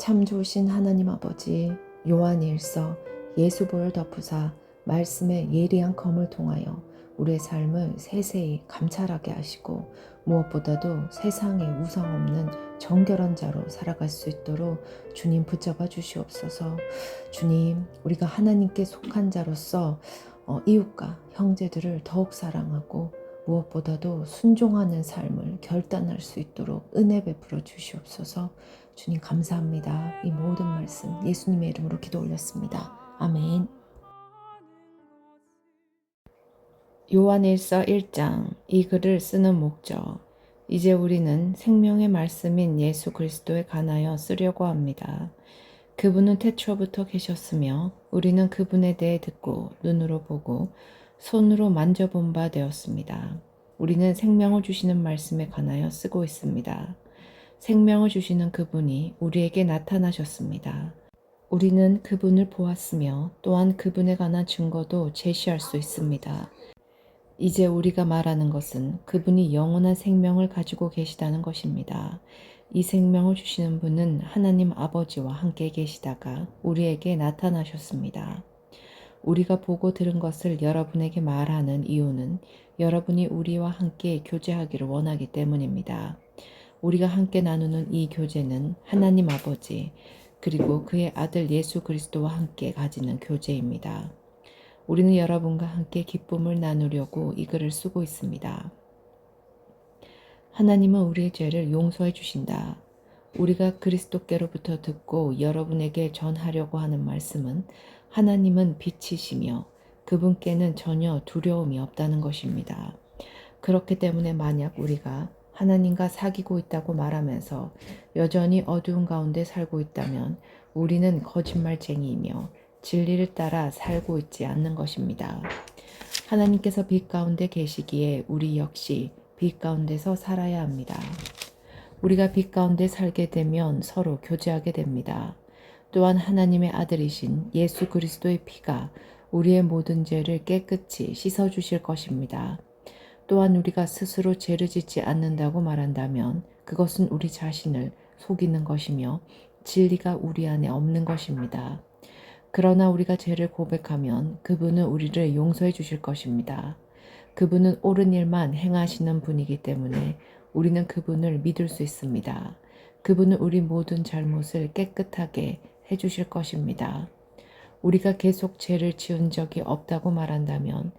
참 좋으신 하나님 아버지, 요한일서 예수보혈 덮으사 말씀의 예리한 검을 통하여 우리의 삶을 세세히 감찰하게 하시고 무엇보다도 세상에 우상 없는 정결한 자로 살아갈 수 있도록 주님 붙잡아 주시옵소서. 주님, 우리가 하나님께 속한 자로서 이웃과 형제들을 더욱 사랑하고 무엇보다도 순종하는 삶을 결단할 수 있도록 은혜 베풀어 주시옵소서. 주님 감사합니다. 이 모든 말씀 예수님의 이름으로 기도 올렸습니다. 아멘. 요한일서 1장, 이 글을 쓰는 목적. 이제 우리는 생명의 말씀인 예수 그리스도에 관하여 쓰려고 합니다. 그분은 태초부터 계셨으며 우리는 그분에 대해 듣고 눈으로 보고 손으로 만져본 바 되었습니다. 우리는 생명을 주시는 말씀에 관하여 쓰고 있습니다. 생명을 주시는 그분이 우리에게 나타나셨습니다. 우리는 그분을 보았으며 또한 그분에 관한 증거도 제시할 수 있습니다. 이제 우리가 말하는 것은 그분이 영원한 생명을 가지고 계시다는 것입니다. 이 생명을 주시는 분은 하나님 아버지와 함께 계시다가 우리에게 나타나셨습니다. 우리가 보고 들은 것을 여러분에게 말하는 이유는 여러분이 우리와 함께 교제하기를 원하기 때문입니다. 우리가 함께 나누는 이 교제는 하나님 아버지 그리고 그의 아들 예수 그리스도와 함께 가지는 교제입니다. 우리는 여러분과 함께 기쁨을 나누려고 이 글을 쓰고 있습니다. 하나님은 우리의 죄를 용서해 주신다. 우리가 그리스도께로부터 듣고 여러분에게 전하려고 하는 말씀은 하나님은 빛이시며 그분께는 전혀 두려움이 없다는 것입니다. 그렇기 때문에 만약 우리가 하나님과 사귀고 있다고 말하면서 여전히 어두운 가운데 살고 있다면 우리는 거짓말쟁이이며 진리를 따라 살고 있지 않는 것입니다. 하나님께서 빛 가운데 계시기에 우리 역시 빛 가운데서 살아야 합니다. 우리가 빛 가운데 살게 되면 서로 교제하게 됩니다. 또한 하나님의 아들이신 예수 그리스도의 피가 우리의 모든 죄를 깨끗이 씻어주실 것입니다. 또한 우리가 스스로 죄를 짓지 않는다고 말한다면 그것은 우리 자신을 속이는 것이며 진리가 우리 안에 없는 것입니다. 그러나 우리가 죄를 고백하면 그분은 우리를 용서해 주실 것입니다. 그분은 옳은 일만 행하시는 분이기 때문에 우리는 그분을 믿을 수 있습니다. 그분은 우리 모든 잘못을 깨끗하게 해주실 것입니다. 우리가 계속 죄를 지은 적이 없다고 말한다면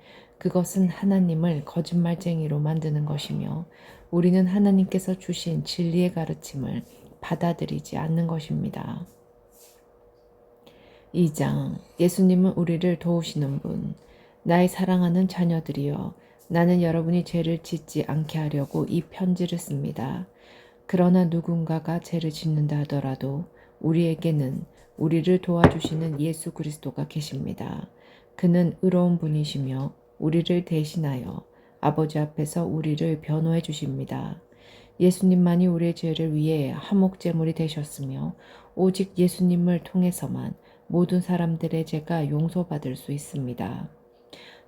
그것은 하나님을 거짓말쟁이로 만드는 것이며 우리는 하나님께서 주신 진리의 가르침을 받아들이지 않는 것입니다. 2장, 예수님은 우리를 도우시는 분. 나의 사랑하는 자녀들이여, 나는 여러분이 죄를 짓지 않게 하려고 이 편지를 씁니다. 그러나 누군가가 죄를 짓는다 하더라도 우리에게는 우리를 도와주시는 예수 그리스도가 계십니다. 그는 의로운 분이시며 우리를 대신하여 아버지 앞에서 우리를 변호해 주십니다. 예수님만이 우리의 죄를 위해 화목제물이 되셨으며 오직 예수님을 통해서만 모든 사람들의 죄가 용서받을 수 있습니다.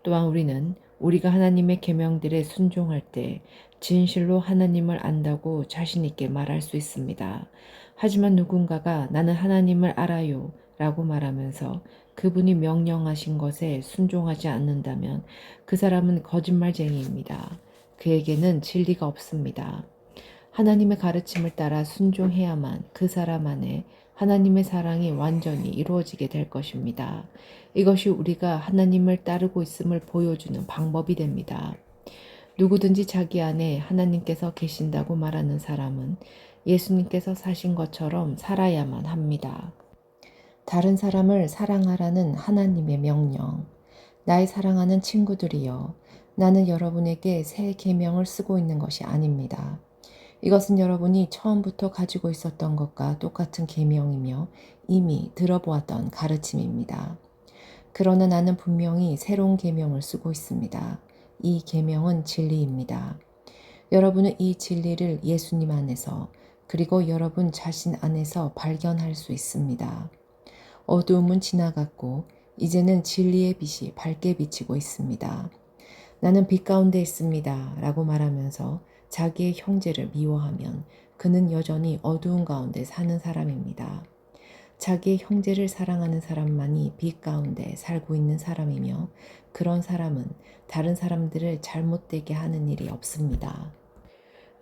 또한 우리는 우리가 하나님의 계명들에 순종할 때 진실로 하나님을 안다고 자신 있게 말할 수 있습니다. 하지만 누군가가 나는 하나님을 알아요 라고 말하면서 그분이 명령하신 것에 순종하지 않는다면 그 사람은 거짓말쟁이입니다. 그에게는 진리가 없습니다. 하나님의 가르침을 따라 순종해야만 그 사람 안에 하나님의 사랑이 완전히 이루어지게 될 것입니다. 이것이 우리가 하나님을 따르고 있음을 보여주는 방법이 됩니다. 누구든지 자기 안에 하나님께서 계신다고 말하는 사람은 예수님께서 사신 것처럼 살아야만 합니다. 다른 사람을 사랑하라는 하나님의 명령. 나의 사랑하는 친구들이여, 나는 여러분에게 새 계명을 쓰고 있는 것이 아닙니다. 이것은 여러분이 처음부터 가지고 있었던 것과 똑같은 계명이며 이미 들어보았던 가르침입니다. 그러나 나는 분명히 새로운 계명을 쓰고 있습니다. 이 계명은 진리입니다. 여러분은 이 진리를 예수님 안에서 그리고 여러분 자신 안에서 발견할 수 있습니다. 어두움은 지나갔고 이제는 진리의 빛이 밝게 비치고 있습니다. 나는 빛 가운데 있습니다 라고 말하면서 자기의 형제를 미워하면 그는 여전히 어두운 가운데 사는 사람입니다. 자기의 형제를 사랑하는 사람만이 빛 가운데 살고 있는 사람이며 그런 사람은 다른 사람들을 잘못되게 하는 일이 없습니다.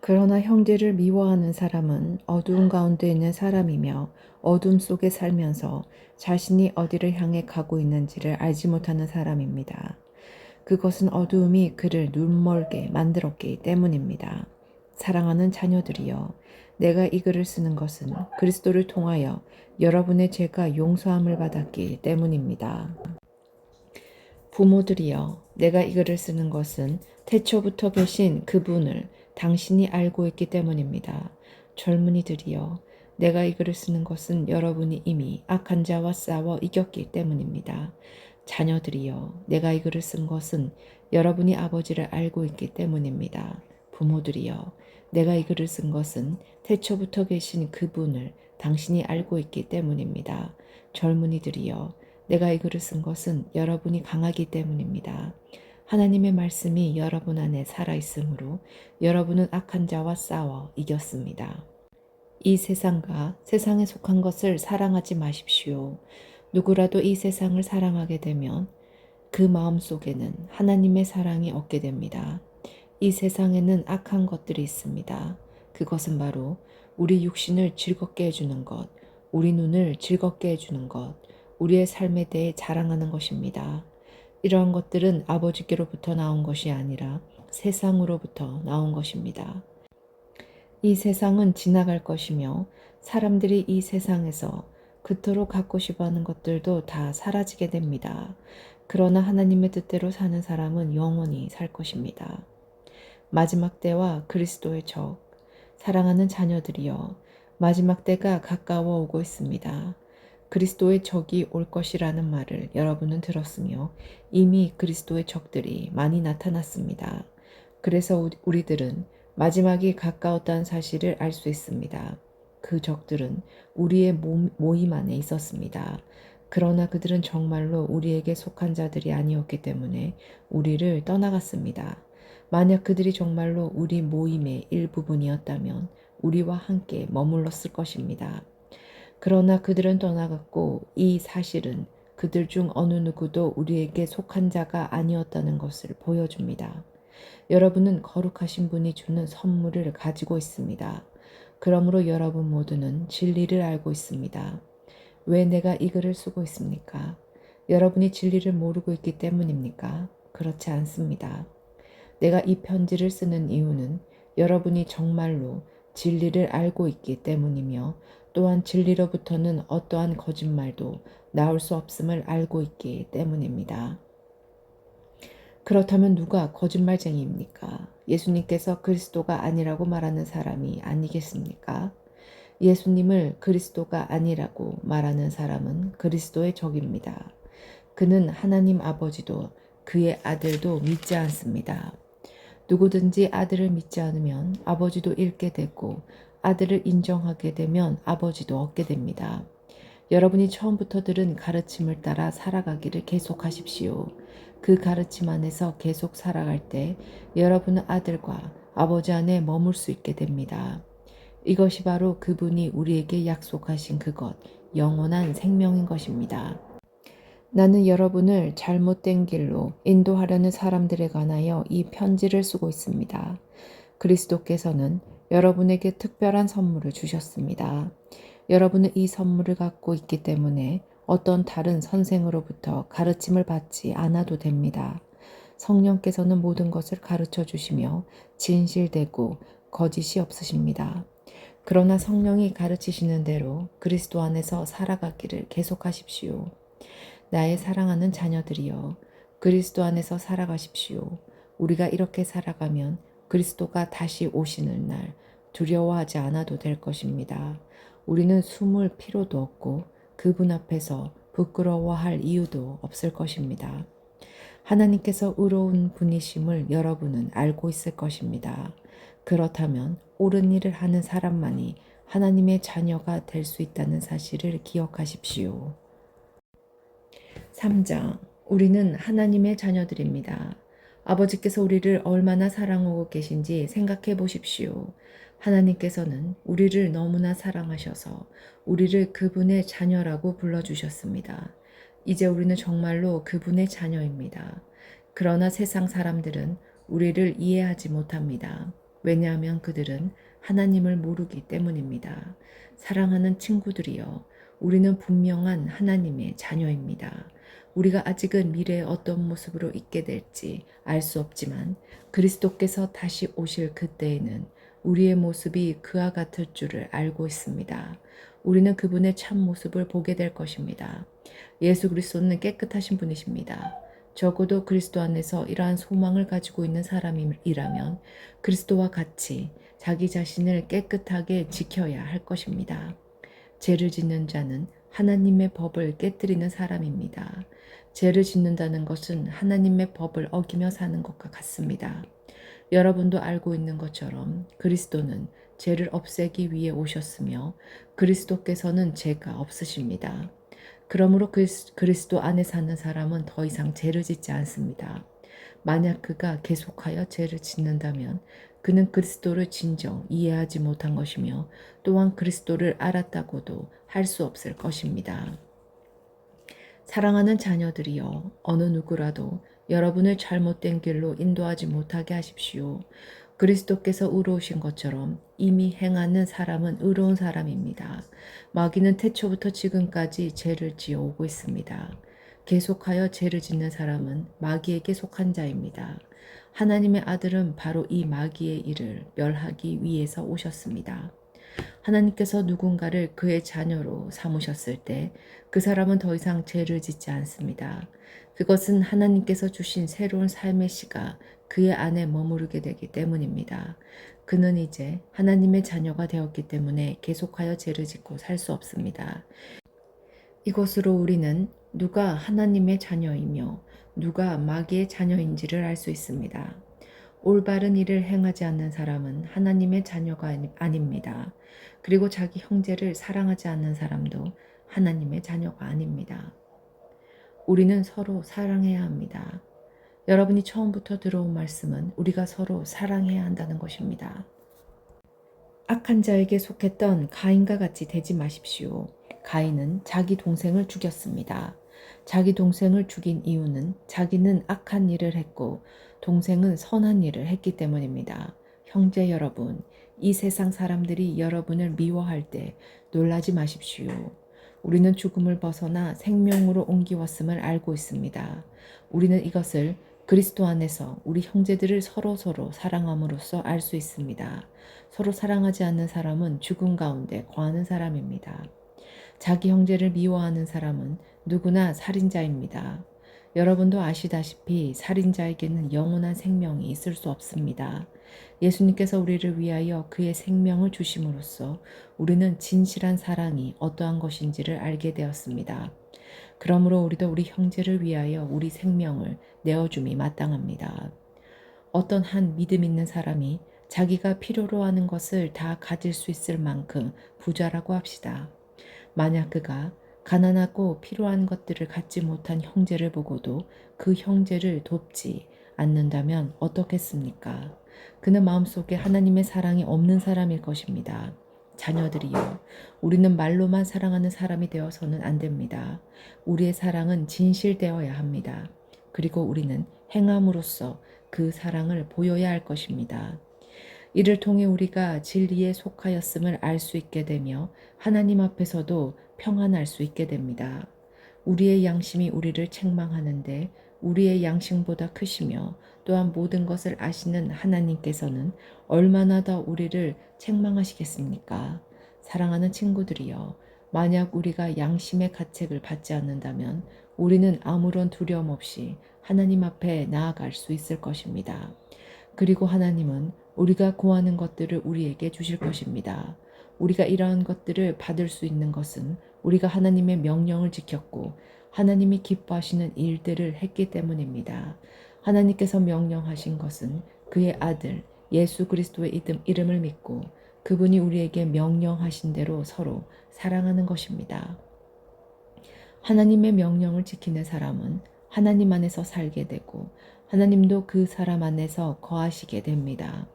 그러나 형제를 미워하는 사람은 어두운 가운데 있는 사람이며 어둠 속에 살면서 자신이 어디를 향해 가고 있는지를 알지 못하는 사람입니다. 그것은 어두움이 그를 눈멀게 만들었기 때문입니다. 사랑하는 자녀들이여, 내가 이 글을 쓰는 것은 그리스도를 통하여 여러분의 죄가 용서함을 받았기 때문입니다. 부모들이여, 내가 이 글을 쓰는 것은 태초부터 계신 그분을 당신이 알고 있기 때문입니다. 젊은이들이여, 내가 이 글을 쓰는 것은 여러분이 이미 악한 자와 싸워 이겼기 때문입니다. 자녀들이여, 내가 이 글을 쓴 것은 여러분이 아버지를 알고 있기 때문입니다. 부모들이여, 내가 이 글을 쓴 것은 태초부터 계신 그분을 당신이 알고 있기 때문입니다. 젊은이들이여, 내가 이 글을 쓴 것은 여러분이 강하기 때문입니다. 하나님의 말씀이 여러분 안에 살아있으므로 여러분은 악한 자와 싸워 이겼습니다. 이 세상과 세상에 속한 것을 사랑하지 마십시오. 누구라도 이 세상을 사랑하게 되면 그 마음 속에는 하나님의 사랑이 없게 됩니다. 이 세상에는 악한 것들이 있습니다. 그것은 바로 우리 육신을 즐겁게 해주는 것, 우리 눈을 즐겁게 해주는 것, 우리의 삶에 대해 자랑하는 것입니다. 이러한 것들은 아버지께로부터 나온 것이 아니라 세상으로부터 나온 것입니다. 이 세상은 지나갈 것이며 사람들이 이 세상에서 그토록 갖고 싶어 하는 것들도 다 사라지게 됩니다. 그러나 하나님의 뜻대로 사는 사람은 영원히 살 것입니다. 마지막 때와 그리스도의 적, 사랑하는 자녀들이여, 마지막 때가 가까워 오고 있습니다. 그리스도의 적이 올 것이라는 말을 여러분은 들었으며 이미 그리스도의 적들이 많이 나타났습니다. 그래서 우리들은 마지막이 가까웠다는 사실을 알 수 있습니다. 그 적들은 우리의 모임 안에 있었습니다. 그러나 그들은 정말로 우리에게 속한 자들이 아니었기 때문에 우리를 떠나갔습니다. 만약 그들이 정말로 우리 모임의 일부분이었다면 우리와 함께 머물렀을 것입니다. 그러나 그들은 떠나갔고 이 사실은 그들 중 어느 누구도 우리에게 속한 자가 아니었다는 것을 보여줍니다. 여러분은 거룩하신 분이 주는 선물을 가지고 있습니다. 그러므로 여러분 모두는 진리를 알고 있습니다. 왜 내가 이 글을 쓰고 있습니까? 여러분이 진리를 모르고 있기 때문입니까? 그렇지 않습니다. 내가 이 편지를 쓰는 이유는 여러분이 정말로 진리를 알고 있기 때문이며 또한 진리로부터는 어떠한 거짓말도 나올 수 없음을 알고 있기 때문입니다. 그렇다면 누가 거짓말쟁이입니까? 예수님께서 그리스도가 아니라고 말하는 사람이 아니겠습니까? 예수님을 그리스도가 아니라고 말하는 사람은 그리스도의 적입니다. 그는 하나님 아버지도 그의 아들도 믿지 않습니다. 누구든지 아들을 믿지 않으면 아버지도 잃게 되고 아들을 인정하게 되면 아버지도 얻게 됩니다. 여러분이 처음부터 들은 가르침을 따라 살아가기를 계속하십시오. 그 가르침 안에서 계속 살아갈 때 여러분은 아들과 아버지 안에 머물 수 있게 됩니다. 이것이 바로 그분이 우리에게 약속하신 그것, 영원한 생명인 것입니다. 나는 여러분을 잘못된 길로 인도하려는 사람들에 관하여 이 편지를 쓰고 있습니다. 그리스도께서는 여러분에게 특별한 선물을 주셨습니다. 여러분은 이 선물을 갖고 있기 때문에 어떤 다른 선생으로부터 가르침을 받지 않아도 됩니다. 성령께서는 모든 것을 가르쳐 주시며 진실되고 거짓이 없으십니다. 그러나 성령이 가르치시는 대로 그리스도 안에서 살아가기를 계속하십시오. 나의 사랑하는 자녀들이여, 그리스도 안에서 살아가십시오. 우리가 이렇게 살아가면 그리스도가 다시 오시는 날 두려워하지 않아도 될 것입니다. 우리는 숨을 필요도 없고 그분 앞에서 부끄러워할 이유도 없을 것입니다. 하나님께서 의로운 분이심을 여러분은 알고 있을 것입니다. 그렇다면 옳은 일을 하는 사람만이 하나님의 자녀가 될 수 있다는 사실을 기억하십시오. 3장. 우리는 하나님의 자녀들입니다. 아버지께서 우리를 얼마나 사랑하고 계신지 생각해 보십시오. 하나님께서는 우리를 너무나 사랑하셔서 우리를 그분의 자녀라고 불러주셨습니다. 이제 우리는 정말로 그분의 자녀입니다. 그러나 세상 사람들은 우리를 이해하지 못합니다. 왜냐하면 그들은 하나님을 모르기 때문입니다. 사랑하는 친구들이여, 우리는 분명한 하나님의 자녀입니다. 우리가 아직은 미래에 어떤 모습으로 있게 될지 알 수 없지만 그리스도께서 다시 오실 그때에는 우리의 모습이 그와 같을 줄을 알고 있습니다. 우리는 그분의 참 모습을 보게 될 것입니다. 예수 그리스도는 깨끗하신 분이십니다. 적어도 그리스도 안에서 이러한 소망을 가지고 있는 사람이라면 그리스도와 같이 자기 자신을 깨끗하게 지켜야 할 것입니다. 죄를 짓는 자는 하나님의 법을 깨뜨리는 사람입니다. 죄를 짓는다는 것은 하나님의 법을 어기며 사는 것과 같습니다. 여러분도 알고 있는 것처럼 그리스도는 죄를 없애기 위해 오셨으며 그리스도께서는 죄가 없으십니다. 그러므로 그리스도 안에 사는 사람은 더 이상 죄를 짓지 않습니다. 만약 그가 계속하여 죄를 짓는다면 그는 그리스도를 진정 이해하지 못한 것이며 또한 그리스도를 알았다고도 할 수 없을 것입니다. 사랑하는 자녀들이여, 어느 누구라도 여러분을 잘못된 길로 인도하지 못하게 하십시오. 그리스도께서 의로우신 것처럼 이미 행하는 사람은 의로운 사람입니다. 마귀는 태초부터 지금까지 죄를 지어오고 있습니다. 계속하여 죄를 짓는 사람은 마귀에게 속한 자입니다. 하나님의 아들은 바로 이 마귀의 일을 멸하기 위해서 오셨습니다. 하나님께서 누군가를 그의 자녀로 삼으셨을 때 그 사람은 더 이상 죄를 짓지 않습니다. 그것은 하나님께서 주신 새로운 삶의 씨가 그의 안에 머무르게 되기 때문입니다. 그는 이제 하나님의 자녀가 되었기 때문에 계속하여 죄를 짓고 살 수 없습니다. 이것으로 우리는 누가 하나님의 자녀이며 누가 마귀의 자녀인지를 알 수 있습니다. 올바른 일을 행하지 않는 사람은 하나님의 자녀가 아닙니다. 그리고 자기 형제를 사랑하지 않는 사람도 하나님의 자녀가 아닙니다. 우리는 서로 사랑해야 합니다. 여러분이 처음부터 들어온 말씀은 우리가 서로 사랑해야 한다는 것입니다. 악한 자에게 속했던 가인과 같이 되지 마십시오. 가인은 자기 동생을 죽였습니다. 자기 동생을 죽인 이유는 자기는 악한 일을 했고 동생은 선한 일을 했기 때문입니다. 형제 여러분, 이 세상 사람들이 여러분을 미워할 때 놀라지 마십시오. 우리는 죽음을 벗어나 생명으로 옮기웠음을 알고 있습니다. 우리는 이것을 그리스도 안에서 우리 형제들을 서로 사랑함으로써 알 수 있습니다. 서로 사랑하지 않는 사람은 죽음 가운데 거하는 사람입니다. 자기 형제를 미워하는 사람은 누구나 살인자입니다. 여러분도 아시다시피 살인자에게는 영원한 생명이 있을 수 없습니다. 예수님께서 우리를 위하여 그의 생명을 주심으로써 우리는 진실한 사랑이 어떠한 것인지를 알게 되었습니다. 그러므로 우리도 우리 형제를 위하여 우리 생명을 내어줌이 마땅합니다. 어떤 한 믿음 있는 사람이 자기가 필요로 하는 것을 다 가질 수 있을 만큼 부자라고 합시다. 만약 그가 가난하고 필요한 것들을 갖지 못한 형제를 보고도 그 형제를 돕지 않는다면 어떻겠습니까? 그는 마음속에 하나님의 사랑이 없는 사람일 것입니다. 자녀들이여, 우리는 말로만 사랑하는 사람이 되어서는 안 됩니다. 우리의 사랑은 진실되어야 합니다. 그리고 우리는 행함으로써 그 사랑을 보여야 할 것입니다. 이를 통해 우리가 진리에 속하였음을 알 수 있게 되며 하나님 앞에서도 평안할 수 있게 됩니다. 우리의 양심이 우리를 책망하는데 우리의 양심보다 크시며 또한 모든 것을 아시는 하나님께서는 얼마나 더 우리를 책망하시겠습니까? 사랑하는 친구들이여, 만약 우리가 양심의 가책을 받지 않는다면 우리는 아무런 두려움 없이 하나님 앞에 나아갈 수 있을 것입니다. 그리고 하나님은 우리가 구하는 것들을 우리에게 주실 것입니다. 우리가 이러한 것들을 받을 수 있는 것은 우리가 하나님의 명령을 지켰고 하나님이 기뻐하시는 일들을 했기 때문입니다. 하나님께서 명령하신 것은 그의 아들 예수 그리스도의 이름을 믿고 그분이 우리에게 명령하신 대로 서로 사랑하는 것입니다. 하나님의 명령을 지키는 사람은 하나님 안에서 살게 되고 하나님도 그 사람 안에서 거하시게 됩니다.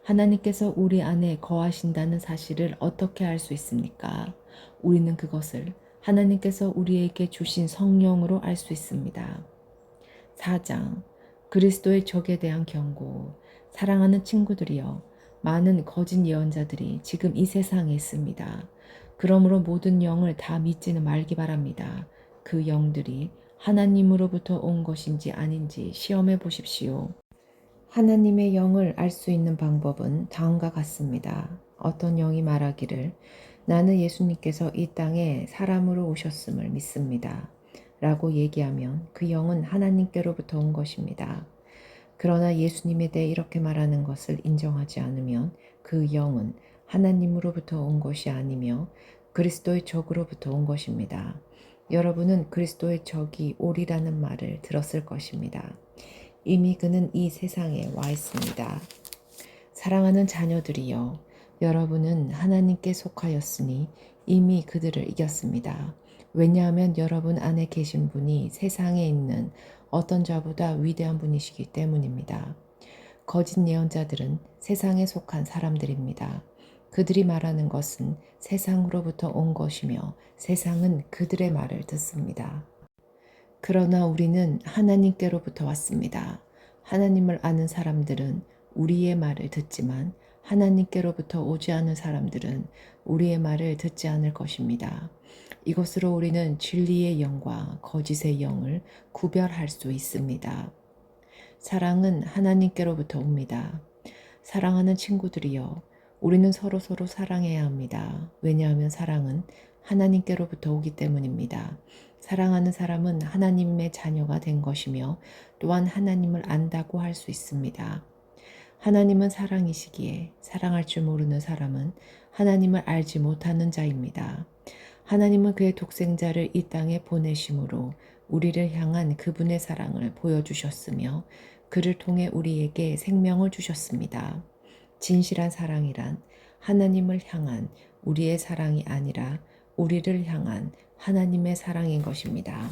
하나님께서 우리 안에 거하신다는 사실을 어떻게 알 수 있습니까? 우리는 그것을 하나님께서 우리에게 주신 성령으로 알 수 있습니다. 4장 그리스도의 적에 대한 경고. 사랑하는 친구들이여, 많은 거짓 예언자들이 지금 이 세상에 있습니다. 그러므로 모든 영을 다 믿지는 말기 바랍니다. 그 영들이 하나님으로부터 온 것인지 아닌지 시험해 보십시오. 하나님의 영을 알 수 있는 방법은 다음과 같습니다. 어떤 영이 말하기를 나는 예수님께서 이 땅에 사람으로 오셨음을 믿습니다. 라고 얘기하면 그 영은 하나님께로부터 온 것입니다. 그러나 예수님에 대해 이렇게 말하는 것을 인정하지 않으면 그 영은 하나님으로부터 온 것이 아니며 그리스도의 적으로부터 온 것입니다. 여러분은 그리스도의 적이 오리라는 말을 들었을 것입니다. 이미 그는 이 세상에 와 있습니다. 사랑하는 자녀들이여, 여러분은 하나님께 속하였으니 이미 그들을 이겼습니다. 왜냐하면 여러분 안에 계신 분이 세상에 있는 어떤 자보다 위대한 분이시기 때문입니다. 거짓 예언자들은 세상에 속한 사람들입니다. 그들이 말하는 것은 세상으로부터 온 것이며 세상은 그들의 말을 듣습니다. 그러나 우리는 하나님께로부터 왔습니다. 하나님을 아는 사람들은 우리의 말을 듣지만 하나님께로부터 오지 않은 사람들은 우리의 말을 듣지 않을 것입니다. 이것으로 우리는 진리의 영과 거짓의 영을 구별할 수 있습니다. 사랑은 하나님께로부터 옵니다. 사랑하는 친구들이여, 우리는 서로 사랑해야 합니다. 왜냐하면 사랑은 하나님께로부터 오기 때문입니다. 사랑하는 사람은 하나님의 자녀가 된 것이며 또한 하나님을 안다고 할 수 있습니다. 하나님은 사랑이시기에 사랑할 줄 모르는 사람은 하나님을 알지 못하는 자입니다. 하나님은 그의 독생자를 이 땅에 보내심으로 우리를 향한 그분의 사랑을 보여주셨으며 그를 통해 우리에게 생명을 주셨습니다. 진실한 사랑이란 하나님을 향한 우리의 사랑이 아니라 우리를 향한 하나님의 사랑인 것입니다.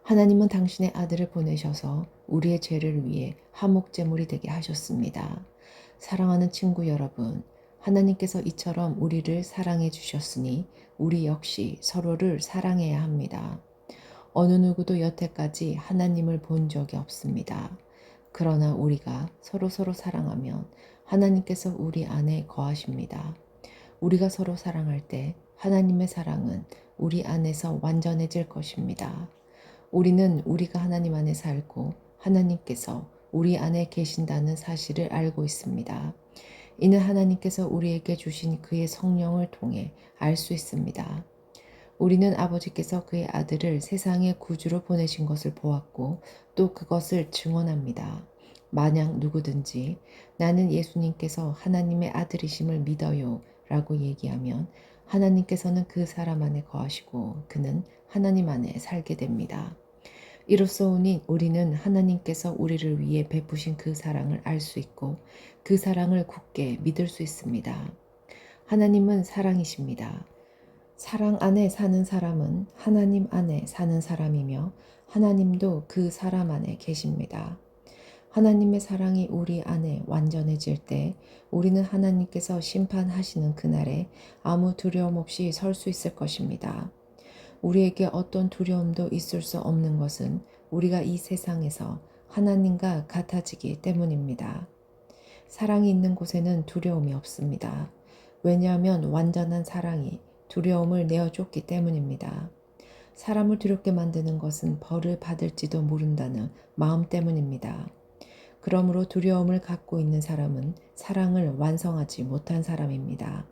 하나님은 당신의 아들을 보내셔서 우리의 죄를 위해 화목제물이 되게 하셨습니다. 사랑하는 친구 여러분, 하나님께서 이처럼 우리를 사랑해 주셨으니 우리 역시 서로를 사랑해야 합니다. 어느 누구도 여태까지 하나님을 본 적이 없습니다. 그러나 우리가 서로 사랑하면 하나님께서 우리 안에 거하십니다. 우리가 서로 사랑할 때 하나님의 사랑은 우리 안에서 완전해질 것입니다. 우리는 우리가 하나님 안에 살고 하나님께서 우리 안에 계신다는 사실을 알고 있습니다. 이는 하나님께서 우리에게 주신 그의 성령을 통해 알 수 있습니다. 우리는 아버지께서 그의 아들을 세상의 구주로 보내신 것을 보았고 또 그것을 증언합니다. 만약 누구든지 나는 예수님께서 하나님의 아들이심을 믿어요 라고 얘기하면 하나님께서는 그 사람 안에 거하시고 그는 하나님 안에 살게 됩니다. 이로써오니 우리는 하나님께서 우리를 위해 베푸신 그 사랑을 알 수 있고 그 사랑을 굳게 믿을 수 있습니다. 하나님은 사랑이십니다. 사랑 안에 사는 사람은 하나님 안에 사는 사람이며 하나님도 그 사람 안에 계십니다. 하나님의 사랑이 우리 안에 완전해질 때 우리는 하나님께서 심판하시는 그날에 아무 두려움 없이 설 수 있을 것입니다. 우리에게 어떤 두려움도 있을 수 없는 것은 우리가 이 세상에서 하나님과 같아지기 때문입니다. 사랑이 있는 곳에는 두려움이 없습니다. 왜냐하면 완전한 사랑이 두려움을 내어줬기 때문입니다. 사람을 두렵게 만드는 것은 벌을 받을지도 모른다는 마음 때문입니다. 그러므로 두려움을 갖고 있는 사람은 사랑을 완성하지 못한 사람입니다.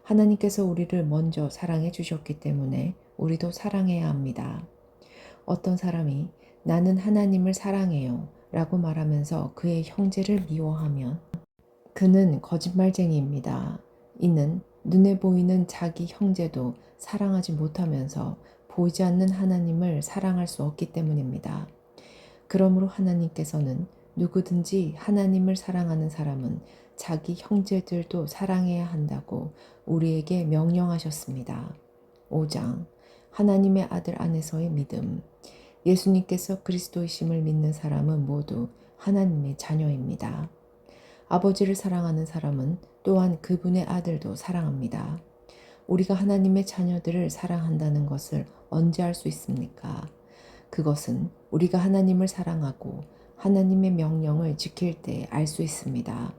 하나님께서 우리를 먼저 사랑해 주셨기 때문에 우리도 사랑해야 합니다. 어떤 사람이 나는 하나님을 사랑해요 라고 말하면서 그의 형제를 미워하면 그는 거짓말쟁이입니다. 이는 눈에 보이는 자기 형제도 사랑하지 못하면서 보이지 않는 하나님을 사랑할 수 없기 때문입니다. 그러므로 하나님께서는 누구든지 하나님을 사랑하는 사람은 자기 형제들도 사랑해야 한다고 우리에게 명령하셨습니다. 5장 하나님의 아들 안에서의 믿음. 예수님께서 그리스도이심을 믿는 사람은 모두 하나님의 자녀입니다. 아버지를 사랑하는 사람은 또한 그분의 아들도 사랑합니다. 우리가 하나님의 자녀들을 사랑한다는 것을 언제 알 수 있습니까? 그것은 우리가 하나님을 사랑하고 하나님의 명령을 지킬 때 알 수 있습니다.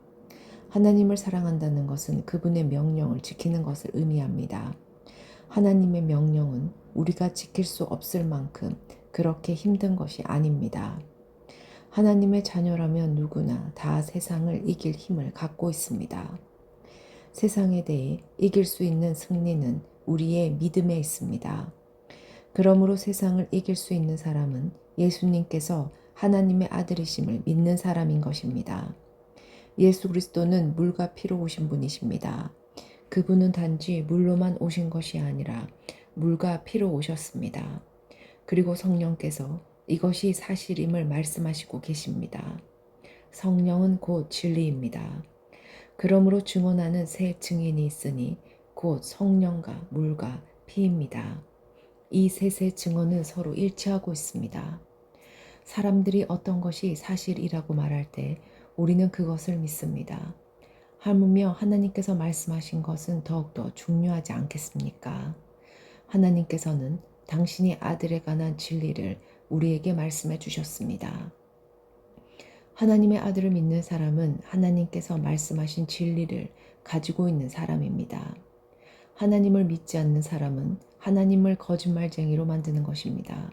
하나님을 사랑한다는 것은 그분의 명령을 지키는 것을 의미합니다. 하나님의 명령은 우리가 지킬 수 없을 만큼 그렇게 힘든 것이 아닙니다. 하나님의 자녀라면 누구나 다 세상을 이길 힘을 갖고 있습니다. 세상에 대해 이길 수 있는 승리는 우리의 믿음에 있습니다. 그러므로 세상을 이길 수 있는 사람은 예수님께서 하나님의 아들이심을 믿는 사람인 것입니다. 예수 그리스도는 물과 피로 오신 분이십니다. 그분은 단지 물로만 오신 것이 아니라 물과 피로 오셨습니다. 그리고 성령께서 이것이 사실임을 말씀하시고 계십니다. 성령은 곧 진리입니다. 그러므로 증언하는 세 증인이 있으니 곧 성령과 물과 피입니다. 이 셋의 증언은 서로 일치하고 있습니다. 사람들이 어떤 것이 사실이라고 말할 때 우리는 그것을 믿습니다. 하물며 하나님께서 말씀하신 것은 더욱더 중요하지 않겠습니까? 하나님께서는 당신이 아들에 관한 진리를 우리에게 말씀해 주셨습니다. 하나님의 아들을 믿는 사람은 하나님께서 말씀하신 진리를 가지고 있는 사람입니다. 하나님을 믿지 않는 사람은 하나님을 거짓말쟁이로 만드는 것입니다.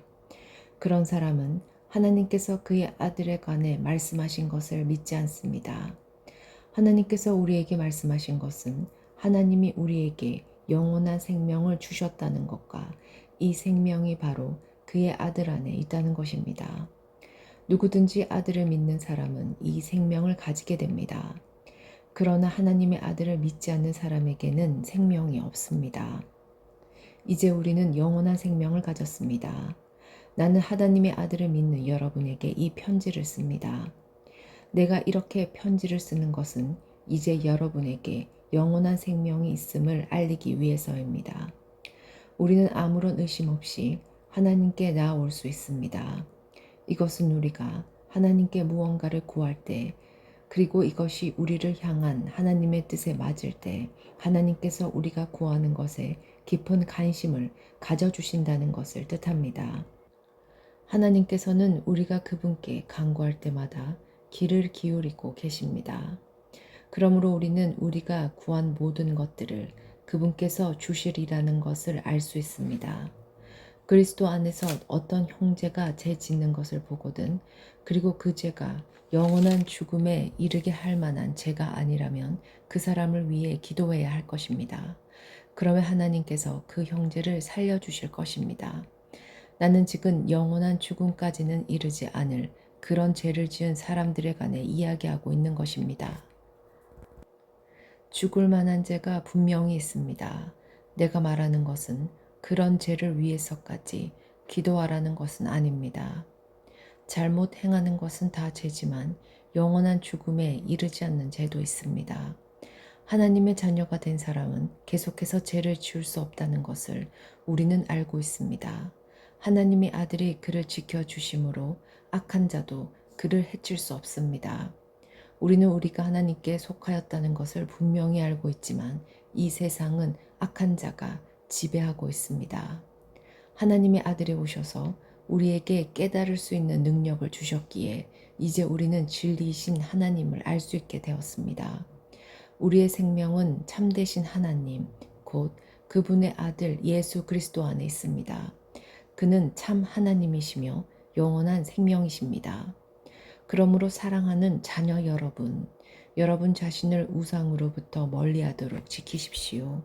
그런 사람은 하나님께서 그의 아들에 관해 말씀하신 것을 믿지 않습니다. 하나님께서 우리에게 말씀하신 것은 하나님이 우리에게 영원한 생명을 주셨다는 것과 이 생명이 바로 그의 아들 안에 있다는 것입니다. 누구든지 아들을 믿는 사람은 이 생명을 가지게 됩니다. 그러나 하나님의 아들을 믿지 않는 사람에게는 생명이 없습니다. 이제 우리는 영원한 생명을 가졌습니다. 나는 하나님의 아들을 믿는 여러분에게 이 편지를 씁니다. 내가 이렇게 편지를 쓰는 것은 이제 여러분에게 영원한 생명이 있음을 알리기 위해서입니다. 우리는 아무런 의심 없이 하나님께 나아올 수 있습니다. 이것은 우리가 하나님께 무언가를 구할 때, 그리고 이것이 우리를 향한 하나님의 뜻에 맞을 때 하나님께서 우리가 구하는 것에 깊은 관심을 가져주신다는 것을 뜻합니다. 하나님께서는 우리가 그분께 간구할 때마다 귀를 기울이고 계십니다. 그러므로 우리는 우리가 구한 모든 것들을 그분께서 주시리라는 것을 알 수 있습니다. 그리스도 안에서 어떤 형제가 죄 짓는 것을 보거든, 그리고 그 죄가 영원한 죽음에 이르게 할 만한 죄가 아니라면 그 사람을 위해 기도해야 할 것입니다. 그러면 하나님께서 그 형제를 살려주실 것입니다. 나는 지금 영원한 죽음까지는 이르지 않을 그런 죄를 지은 사람들에 관해 이야기하고 있는 것입니다. 죽을 만한 죄가 분명히 있습니다. 내가 말하는 것은 그런 죄를 위해서까지 기도하라는 것은 아닙니다. 잘못 행하는 것은 다 죄지만 영원한 죽음에 이르지 않는 죄도 있습니다. 하나님의 자녀가 된 사람은 계속해서 죄를 지을 수 없다는 것을 우리는 알고 있습니다. 하나님의 아들이 그를 지켜주심으로 악한 자도 그를 해칠 수 없습니다. 우리는 우리가 하나님께 속하였다는 것을 분명히 알고 있지만 이 세상은 악한 자가 지배하고 있습니다. 하나님의 아들이 오셔서 우리에게 깨달을 수 있는 능력을 주셨기에 이제 우리는 진리이신 하나님을 알 수 있게 되었습니다. 우리의 생명은 참되신 하나님, 곧 그분의 아들 예수 그리스도 안에 있습니다. 그는 참 하나님이시며 영원한 생명이십니다. 그러므로 사랑하는 자녀 여러분, 여러분 자신을 우상으로부터 멀리하도록 지키십시오.